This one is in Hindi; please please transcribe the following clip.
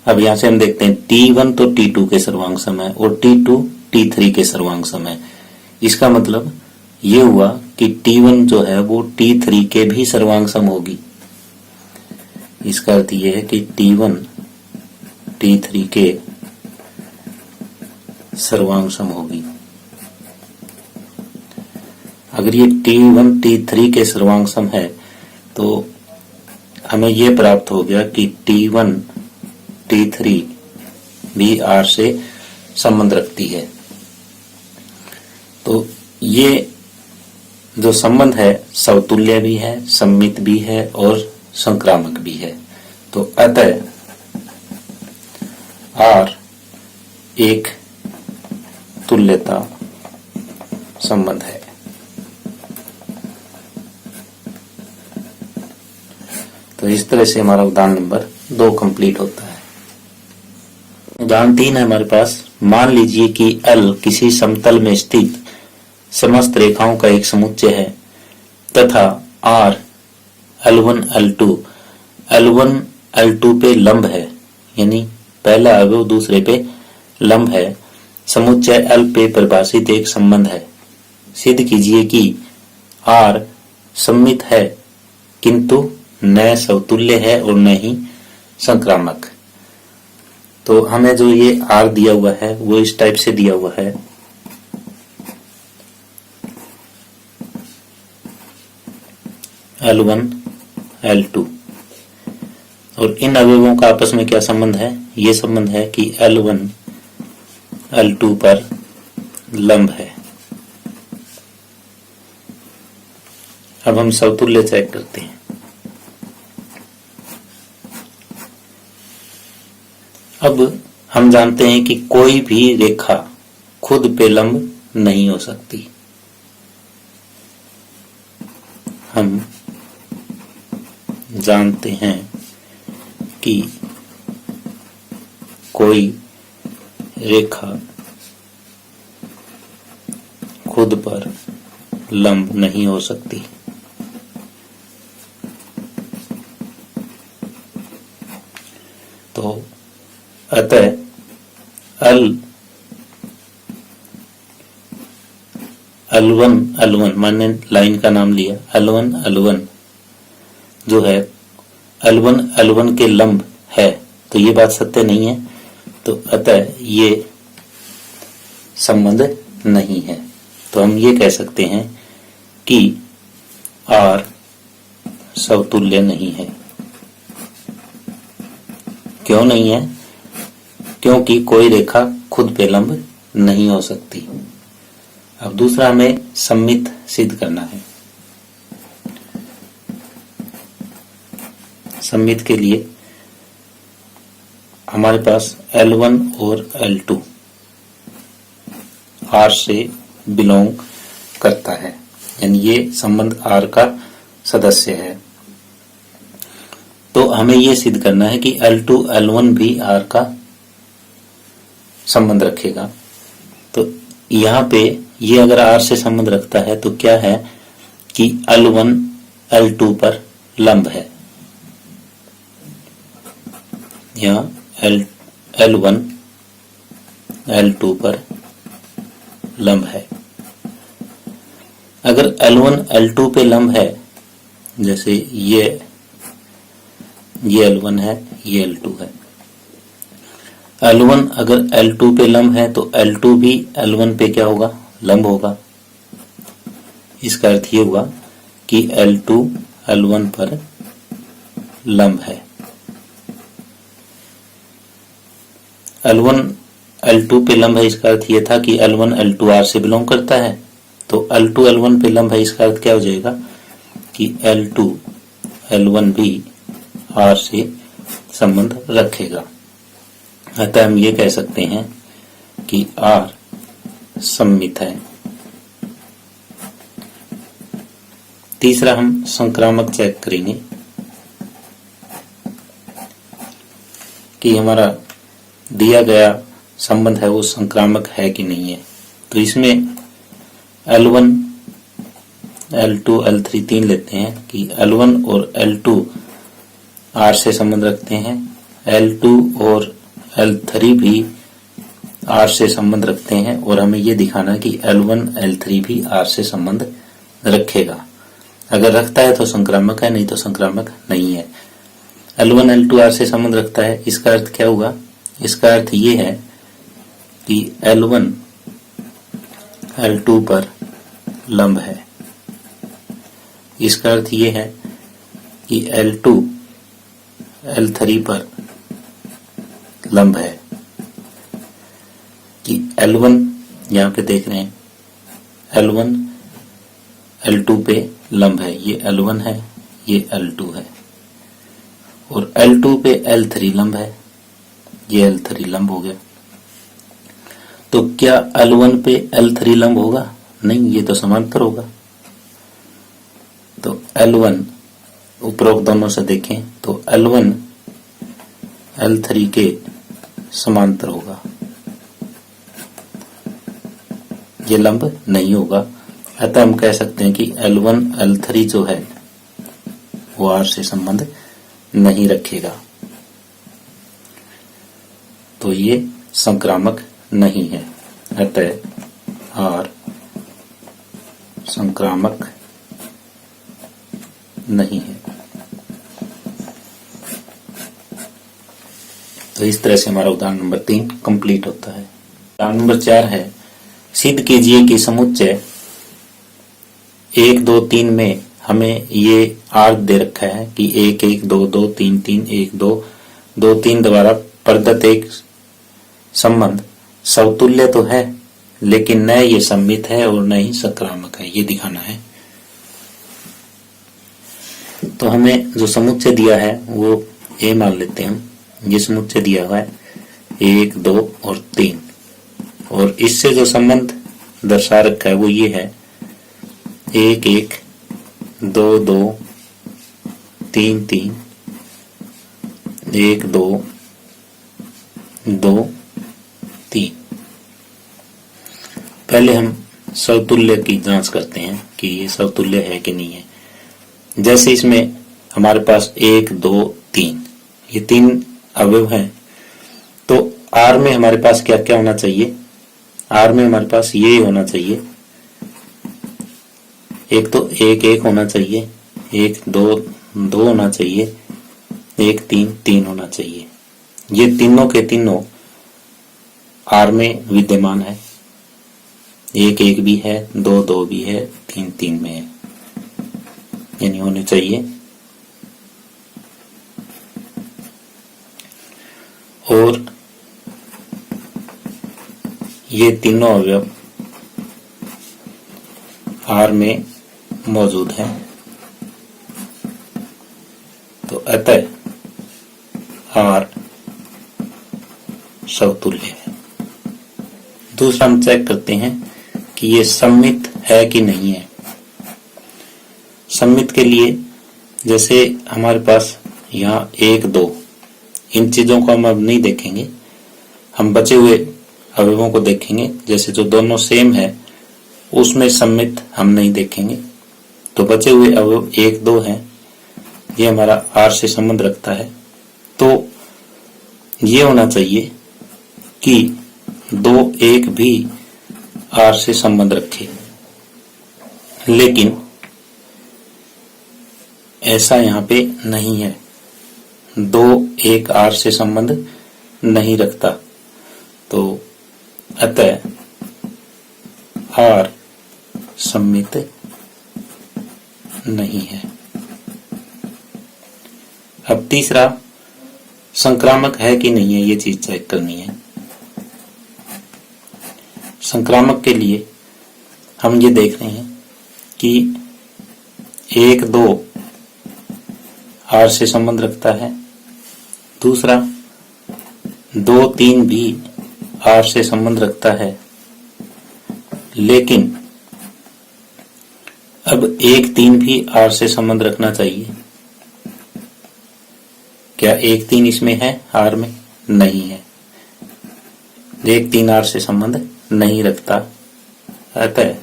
अब यहां से हम देखते हैं T1 तो T2 के सर्वांग सम है और T2 T3 के सर्वांग सम है। इसका मतलब ये हुआ कि T1 जो है वो T3 के भी सर्वांग सम होगी। इसका अर्थ ये है कि T1 T3 के सर्वांग सम होगी। अगर ये T1 T3 के सर्वांग सम है तो हमें ये प्राप्त हो गया कि T1 T3 भी R से संबंध रखती है। तो ये जो संबंध है समतुल्य भी है, सम्मित भी है और संक्रामक भी है। तो अतः R एक तुल्यता संबंध है। तो इस तरह से हमारा उदाहरण नंबर 2 कंप्लीट होता है। उदाहरण 3 है हमारे पास। मान लीजिए कि L किसी समतल में स्थित समस्त रेखाओं का एक समुच्चय है तथा R L1 L2 पे लंब है, यानी पहला अवयव दूसरे पे लंब है। समुच्चय L पे परिभाषित एक संबंध है। सिद्ध कीजिए कि R सम्मित है किंतु न समतुल्य है और न ही संक्रामक। तो हमें जो ये R दिया हुआ है वो इस टाइप से दिया हुआ है। L1 L2 और इन अवयवों का आपस में क्या संबंध है? ये संबंध है कि L1 L2 पर लंब है। अब हम समतुल्य चेक करते हैं। अब हम जानते हैं कि कोई भी रेखा खुद पे लंब नहीं हो सकती। हम जानते हैं कि कोई रेखा खुद पर लंब नहीं हो सकती। तो अतः L1 मैंने लाइन का नाम लिया, L1 जो है L1 के लंब है। तो ये बात सत्य नहीं है, तो अतः ये संबंध नहीं है। तो हम ये कह सकते हैं कि R समतुल्य नहीं है। क्यों नहीं है? क्योंकि कोई रेखा खुद पे लंब नहीं हो सकती। अब दूसरा हमें सम्मित सिद्ध करना है। सम्मित के लिए हमारे पास L1 और L2 R से बिलोंग करता है, यानी ये संबंध R का सदस्य है। तो हमें ये सिद्ध करना है कि L2 L1 भी R का संबंध रखेगा। तो यहाँ पे ये अगर R से संबंध रखता है तो क्या है कि L1 L2 पर लंब है। यहाँ L1 L2 पर लंब है। अगर L1 L2 पे लंब है, जैसे ये L1 है, ये L2 है। L1 अगर L2 पे लंब है तो L2 भी L1 पे क्या होगा? लंब होगा। इसका अर्थ ये हुआ कि L2 L1 पर लंब है। L1 L2 पे लंब है, इसका अर्थ ये था कि L1 L2 R से बिलोंग करता है। तो L2 L1 पे लंब है, इसका अर्थ क्या हो जाएगा कि L2 L1 भी R से संबंध रखेगा। अतः हम ये कह सकते हैं कि R सम्मित है। तीसरा हम संक्रामक चेक करेंगे कि हमारा दिया गया संबंध है वो संक्रामक है कि नहीं है। तो इसमें L1 L2 L3 तीन लेते हैं कि L1 और L2 R से संबंध रखते हैं, L2 और L3 भी R से संबंध रखते हैं और हमें ये दिखाना है कि L1 L3 भी R से संबंध रखेगा। अगर रखता है तो संक्रामक है, नहीं तो संक्रामक नहीं है। L1 L2 R से संबंध रखता है, इसका अर्थ क्या हुआ? इसका अर्थ ये है कि L1 L2 पर लंब है। इसका अर्थ ये है कि L2 L3 पर लंब है, कि L1 यहाँ पे देख रहे हैं L1 L2 पे लंब है, ये L1 है, ये L2 है, और L2 पे L3 लंब है, ये L3 लंब हो गया। तो क्या L1 पे L3 लंब होगा? नहीं, ये तो समांतर होगा। तो L1 उपरोक्त दोनों से देखें तो L1 L3 के समांतर होगा, ये लंब नहीं होगा। अतः हम कह सकते हैं कि L1 L3 जो है वो R से संबंध नहीं रखेगा, तो ये संक्रामक नहीं है। अतः R संक्रामक नहीं है। तो इस तरह से हमारा उदाहरण नंबर 3 कंप्लीट होता है। उदाहरण नंबर 4 है, सिद्ध कीजिए कि समुच्चय 1 2 3 में हमें ये आर्क दे रखा है कि 1 1 2 2 3 3 1 2 2 3 द्वारा प्रदत्त एक संबंध समतुल्य तो है, लेकिन न ये सममित है और न ही संक्रामक है, ये दिखाना है। तो हमें जो समुच्चय दिया है वो ए मान लेते हैं हम। ये समुच्चय दिया हुआ है 1 2 और 3, और इससे जो संबंध दर्शा रखा है वो ये है 1 1 2 2 3 3 1 2 2 3। पहले हम समतुल्य की जांच करते हैं कि ये समतुल्य है कि नहीं है। जैसे इसमें हमारे पास 1 2 3 ये 3 अवयव हैं, तो R में हमारे पास क्या क्या होना चाहिए? R में हमारे पास ये होना चाहिए, एक तो 1 1 होना चाहिए, 1 2 2 होना चाहिए, 1 3 3 होना चाहिए। ये तीनों के तीनों R में विद्यमान है। 1 1 भी है, 2 2 भी है, 3 3 में है, यानी होने चाहिए। और ये तीनों अवयव R में मौजूद हैं, तो अतः R समतुल्य है। दूसरा हम चेक करते हैं कि ये सममित है कि नहीं है। सममित के लिए जैसे हमारे पास यहाँ 1 2 इन चीजों को हम अब नहीं देखेंगे, हम बचे हुए अवयवों को देखेंगे। जैसे जो दोनों सेम है उसमें सममित हम नहीं देखेंगे, तो बचे हुए अवयव 1 2 हैं, ये हमारा R से संबंध रखता है। तो ये होना चाहिए कि 2 1 भी R से संबंध रखे, लेकिन ऐसा यहाँ पे नहीं है। 2 1 R से संबंध नहीं रखता, तो अतः R सममित नहीं है। अब तीसरा, संक्रामक है कि नहीं है, ये चीज चेक करनी है। संक्रामक के लिए हम ये देख रहे हैं कि 1 2 R से संबंध रखता है, दूसरा 2 3 भी R से संबंध रखता है, लेकिन अब 1 3 भी R से संबंध रखना चाहिए। क्या 1 3 इसमें है? R में नहीं है। 1 3 R से संबंध नहीं रखता, अतः